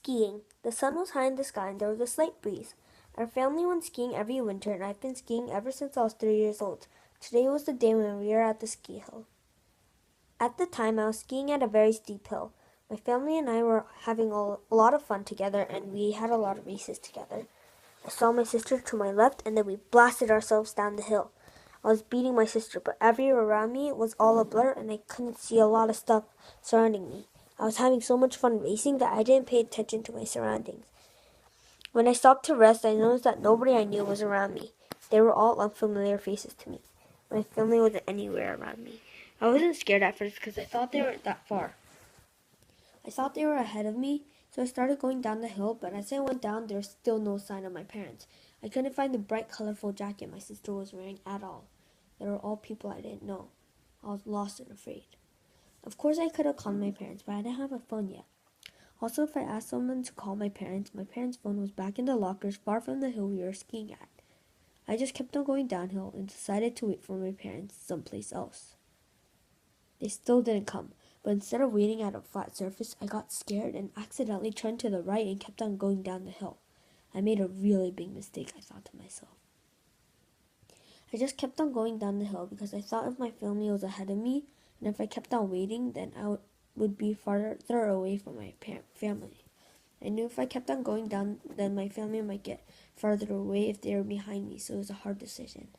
Skiing. The sun was high in the sky and there was a slight breeze. Our family went skiing every winter and I've been skiing ever since I was 3 years old. Today was the day when we were at the ski hill. At the time, I was skiing at a very steep hill. My family and I were having a lot of fun together and we had a lot of races together. I saw my sister to my left and then we blasted ourselves down the hill. I was beating my sister, but everywhere around me was all a blur and I couldn't see a lot of stuff surrounding me. I was having so much fun racing that I didn't pay attention to my surroundings. When I stopped to rest, I noticed that nobody I knew was around me. They were all unfamiliar faces to me. My family wasn't anywhere around me. I wasn't scared at first because I thought they weren't that far. I thought they were ahead of me, so I started going down the hill, but as I went down, there was still no sign of my parents. I couldn't find the bright, colorful jacket my sister was wearing at all. They were all people I didn't know. I was lost and afraid. Of course, I could have called my parents, but I didn't have a phone yet. Also, if I asked someone to call my parents' phone was back in the lockers far from the hill we were skiing at. I just kept on going downhill and decided to wait for my parents someplace else. They still didn't come, but instead of waiting at a flat surface, I got scared and accidentally turned to the right and kept on going down the hill. I made a really big mistake, I thought to myself. I just kept on going down the hill because I thought if my family was ahead of me, and if I kept on waiting, then I would be farther away from my family. I knew if I kept on going down, then my family might get farther away if they were behind me, so it was a hard decision.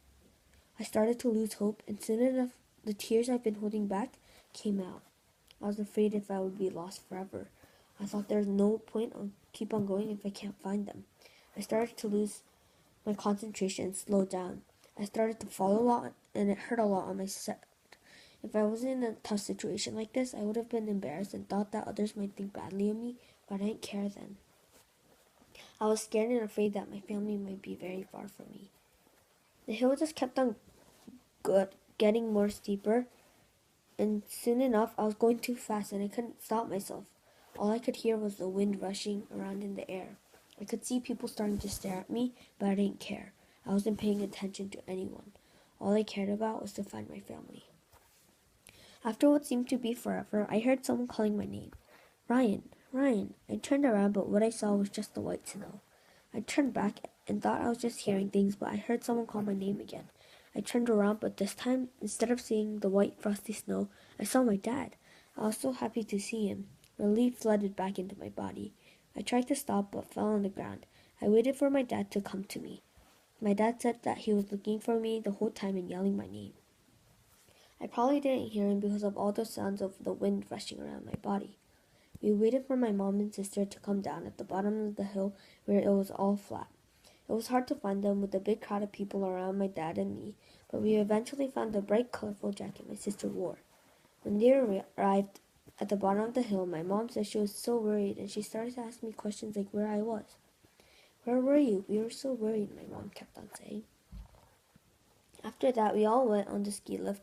I started to lose hope, and soon enough, the tears I've been holding back came out. I was afraid if I would be lost forever. I thought there's no point on keep on going if I can't find them. I started to lose my concentration and slow down. I started to fall a lot, and it hurt a lot on my set. If I wasn't in a tough situation like this, I would have been embarrassed and thought that others might think badly of me, but I didn't care then. I was scared and afraid that my family might be very far from me. The hill just kept on getting more steeper, and soon enough I was going too fast and I couldn't stop myself. All I could hear was the wind rushing around in the air. I could see people starting to stare at me, but I didn't care. I wasn't paying attention to anyone. All I cared about was to find my family. After what seemed to be forever, I heard someone calling my name. Ryan, Ryan. I turned around, but what I saw was just the white snow. I turned back and thought I was just hearing things, but I heard someone call my name again. I turned around, but this time, instead of seeing the white frosty snow, I saw my dad. I was so happy to see him. Relief flooded back into my body. I tried to stop, but fell on the ground. I waited for my dad to come to me. My dad said that he was looking for me the whole time and yelling my name. I probably didn't hear him because of all the sounds of the wind rushing around my body. We waited for my mom and sister to come down at the bottom of the hill where it was all flat. It was hard to find them with a big crowd of people around my dad and me, but we eventually found the bright, colorful jacket my sister wore. When they arrived at the bottom of the hill, my mom said she was so worried and she started to ask me questions like where I was. Where were you? We were so worried, my mom kept on saying. After that, we all went on the ski lift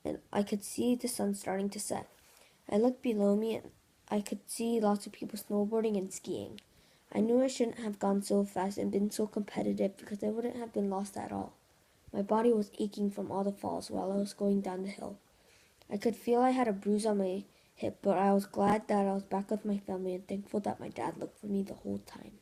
and I could see the sun starting to set. I looked below me and I could see lots of people snowboarding and skiing. I knew I shouldn't have gone so fast and been so competitive because I wouldn't have been lost at all. My body was aching from all the falls while I was going down the hill. I could feel I had a bruise on my hip, but I was glad that I was back with my family and thankful that my dad looked for me the whole time.